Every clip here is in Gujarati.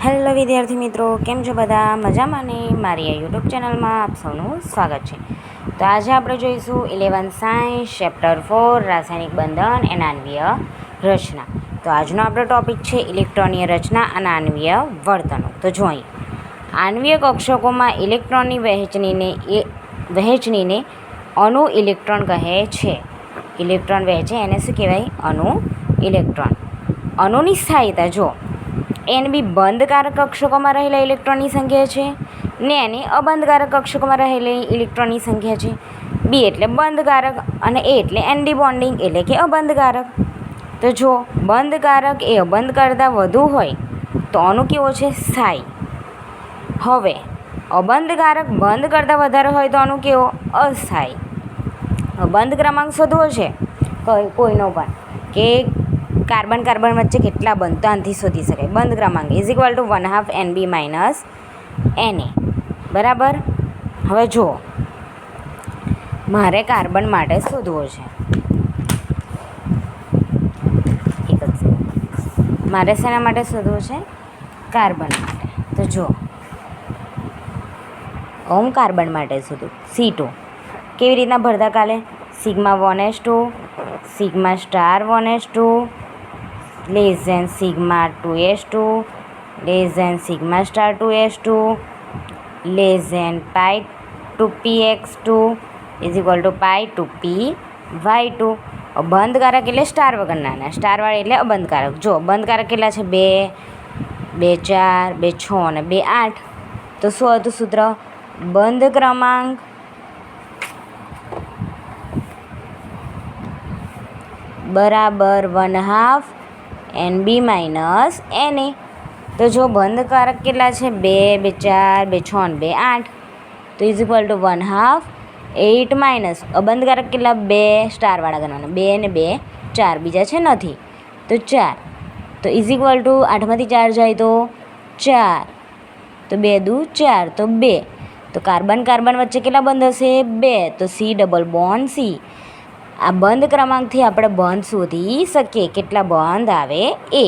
હેલો વિદ્યાર્થી મિત્રો, કેમ છો બધા? મજામાં ને? મારી આ યુટ્યુબ ચેનલમાં આપ સૌનું સ્વાગત છે. તો આજે આપણે જોઈશું 11th સાયન્સ ચેપ્ટર 4 રાસાયણિક બંધન અને આણ્વીય રચના. તો આજનો આપણો ટોપિક છે ઇલેક્ટ્રોનીય રચના અને આણ્વીય વર્તણૂક. તો જો અહીં આણ્વીય કક્ષકોમાં ઇલેક્ટ્રોનની વહેંચણીને અણુ ઇલેક્ટ્રોન કહે છે. ઇલેક્ટ્રોન વહેંચે એને શું કહેવાય? અણુ ઇલેક્ટ્રોન. અણુની સ્થાયીતા જો NB બંધકારક કક્ષકોમાં રહેલા ઇલેક્ટ્રોનની સંખ્યા છે ને એને અબંધકારક કક્ષકોમાં રહેલી ઇલેક્ટ્રોનની સંખ્યા છે. B એટલે બંધકારક અને A એટલે ND બોન્ડિંગ એટલે કે અબંધકારક. તો જો બંધકારક એ અબંધ કરતાં વધુ હોય તો અણુ કેવો છે? સ્થાયી. હવે અબંધકારક બંધ કરતાં વધારે હોય તો અણુ કેવો? અસ્થાયી. બંધ ક્રમાંક શોધવો છે કોઈનો પણ કે કાર્બન વચ્ચે કેટલા બંધ, તો આનાથી શોધી શકાય. બંધ ક્રમાંક = 1/2 NB - NA. બરાબર. હવે જુઓ, મારે કાર્બન માટે શોધવો છે. મારે શેના માટે શોધવો છે? કાર્બન માટે. તો જુઓ, હું કાર્બન માટે શોધું C2. કેવી રીતના ભરતા કાલે? σ1s2 σ*1s2 <(σ2s2 >(σ*2s2 pi2px2 pi2py2. બંધકારક એટલે સ્ટાર વગરના, સ્ટારવાળા એટલે અબંધકારક. જો બંધકારક કેટલા છે? 2, 2, 4, 2, 6 અને 2, 8. તો શું હતું સૂત્ર? બંધ ક્રમાંક બરાબર 1/2 NB - NA. તો જો બંધકારક કેટલા છે? 2, 2, 4, 2, 6 અને 2, 8. તો = 1/2 8 - અબંધકારક કેટલા? 2 સ્ટારવાળા ગણવાના, 2 ને 2 4, બીજા છે નથી, તો 4. તો = 8માંથી 4 જાય તો 4, તો 2 દુ 4, તો 2. તો કાર્બન વચ્ચે કેટલા બંધ હશે? 2, તો C ડબલ બોન્ડ C. આ બંધ ક્રમાંકથી આપણે બંધ શોધી શકીએ, કેટલા બંધ આવે એ.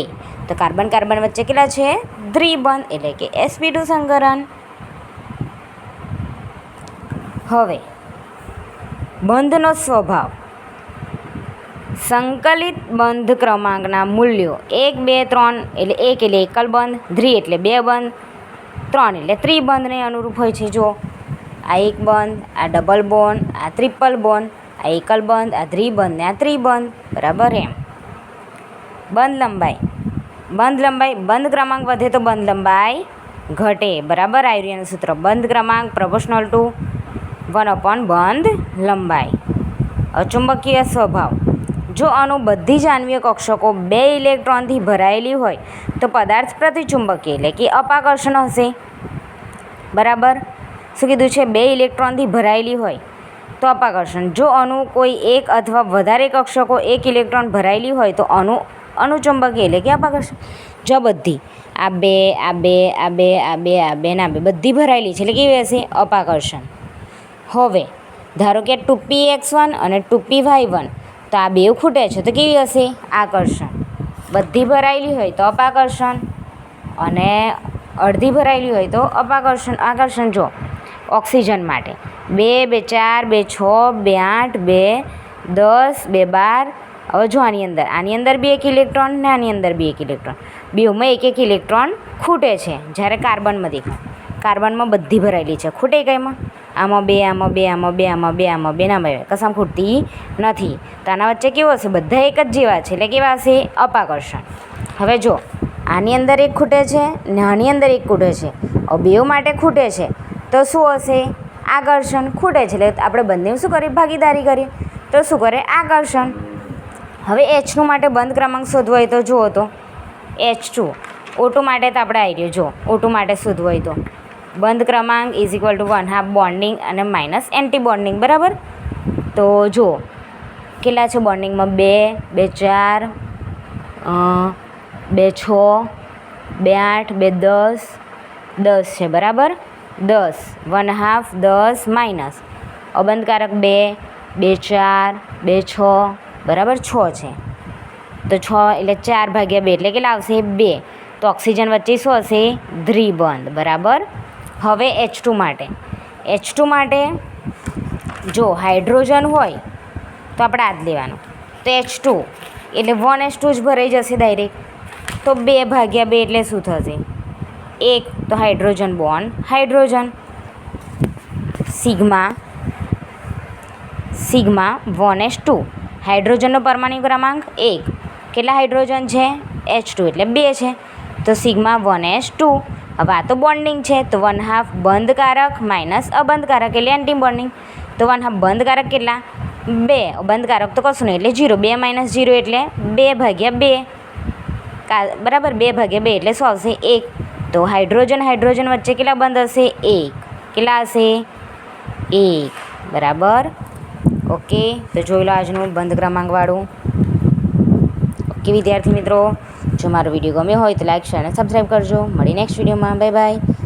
તો કાર્બન વચ્ચે કેટલા છે? દ્વિબંધ એટલે કે sp2 સંકરણ. હવે બંધનો સ્વભાવ. સંકલિત બંધ ક્રમાંકના મૂલ્યો 1, 2, 3 એટલે 1 એટલે એકલ બંધ, 3 એટલે 2 બંધ, 3 એટલે ત્રિબંધને અનુરૂપ હોય છે. જો આ એક બંધ, આ ડબલ બોન્ડ, આ ટ્રિપલ બોન્ડ, આ એકલ બંધ, આ દ્વિબંધ ને આ ત્રિબંધ. બરાબર. એમ બંધ લંબાઈ. બંધ ક્રમાંક વધે તો બંધ લંબાઈ ઘટે. બરાબર. આયુર્યાનું સૂત્ર બંધ ક્રમાંક = 1/બંધ લંબાઈ. અચુંબકીય સ્વભાવ. જો અણુ બધી જ આણ્વીય કક્ષકો 2 ઇલેક્ટ્રોનથી ભરાયેલી હોય તો પદાર્થ પ્રતિચુંબકીય એટલે કે અપાકર્ષણ હશે. બરાબર. શું કીધું છે? 2 ઇલેક્ટ્રોનથી ભરાયેલી હોય તો અપાકર્ષણ. જો અણુ કોઈ એક અથવા વધારે કક્ષકો 1 ઇલેક્ટ્રોન ભરાયેલી હોય તો અનુચુંબકીય એટલે કે અપાકર્ષણ. જો બધી આ 2 આ 2 આ 2 આ 2 આ 2 ના 2 બધી ભરાયેલી છે એટલે કેવી હશે? અપાકર્ષણ. હવે ધારો કે 2px1 અને 2py1, તો આ 2 ખૂટે છે તો કેવી હશે? આકર્ષણ. બધી ભરાયેલી હોય તો અપાકર્ષણ અને અડધી ભરાયેલી હોય તો આકર્ષણ. જો ઓક્સિજન માટે 2, 2, 4, 2, 6, 2, 8, 2, 10, 2, 12. હવે જો આની અંદર 2 1 ઇલેક્ટ્રોન ને આની અંદર 2 1 ઇલેક્ટ્રોન, બેમાં 1 1 ઇલેક્ટ્રોન ખૂટે છે. જ્યારે કાર્બનમાં દેખાય, કાર્બનમાં બધી ભરાયેલી છે, ખૂટે કઈમાં? આમાં 2, આમાં 2, આમાં 2, આમાં 2, આમાં 2 ના 2, કશામાં ખૂટતી નથી. તો આના વચ્ચે કેવો હશે? બધા એક જ જેવા છે એટલે કેવા હશે? અપાકર્ષણ. હવે જો આની અંદર 1 ખૂટે છે ને આની અંદર 1 ખૂટે છે, બેઉ માટે ખૂટે છે તો શું હશે? આકર્ષણ. ખૂટે છે એટલે આપણે બંને શું કરીએ? ભાગીદારી કરીએ. તો શું કરે? આકર્ષણ. હવે H2 માટે બંધ ક્રમાંક શોધવો હોય તો જુઓ, તો H2 O2 માટે તો આપણે આવી રહ્યો. જો O2 માટે શોધવો હોય તો બંધ ક્રમાંક = 1/2 બોન્ડિંગ અને - એન્ટી બોન્ડિંગ. બરાબર. તો જો કેટલા છે બોન્ડિંગમાં? 2, 2, 4, 2, 6, 2, 8, 2, 10, 10 છે. બરાબર. 10 1/2 10 - અબંધકારક 2, 2, 4, 2, 6. બરાબર. 6 છે તો 6 એટલે 4/2 એટલે કેટલા આવશે? 2. તો ઓક્સિજન વચ્ચે શું હશે? દ્વિબંધ. બરાબર. હવે H2 માટે જો હાઇડ્રોજન હોય તો આપણે આ જ લેવાનું. તો H2 એટલે 1H2 જ ભરાઈ જશે ડાયરેક્ટ. તો 2/2 એટલે શું થશે? 1 તો hydrogen bond hydrogen. Sigma 1H2 હાઇડ્રોજનનો પરમાણુ ક્રમાંક 1. કેટલા હાઇડ્રોજન છે? H2 એટલે 2 છે. તો સિગ્મા 1H2. હવે આ તો બોન્ડિંગ છે તો 1/2 બંધકારક માઇનસ અબંધકારક એટલે એન્ટી બોન્ડિંગ. તો 1/2 બંધકારક કેટલા? 2. બંધકારક તો કશું નહીં એટલે 0. 2 - 0 એટલે 2/2. બરાબર. 2/2 એટલે શું આવશે? 1. તો હાઇડ્રોજન વચ્ચે કેટલા બંધ હશે? 1. કેટલા હશે? 1. બરાબર. ઓકે. તો જોઈ લો આજનું બંધ ક્રમાંકવાળું. ઓકે વિદ્યાર્થી મિત્રો, જો મારો વિડીયો ગમ્યો હોય તો લાઈક શેર અને સબસ્ક્રાઈબ કરજો. મળી નેક્સ્ટ વિડીયોમાં. Bye bye.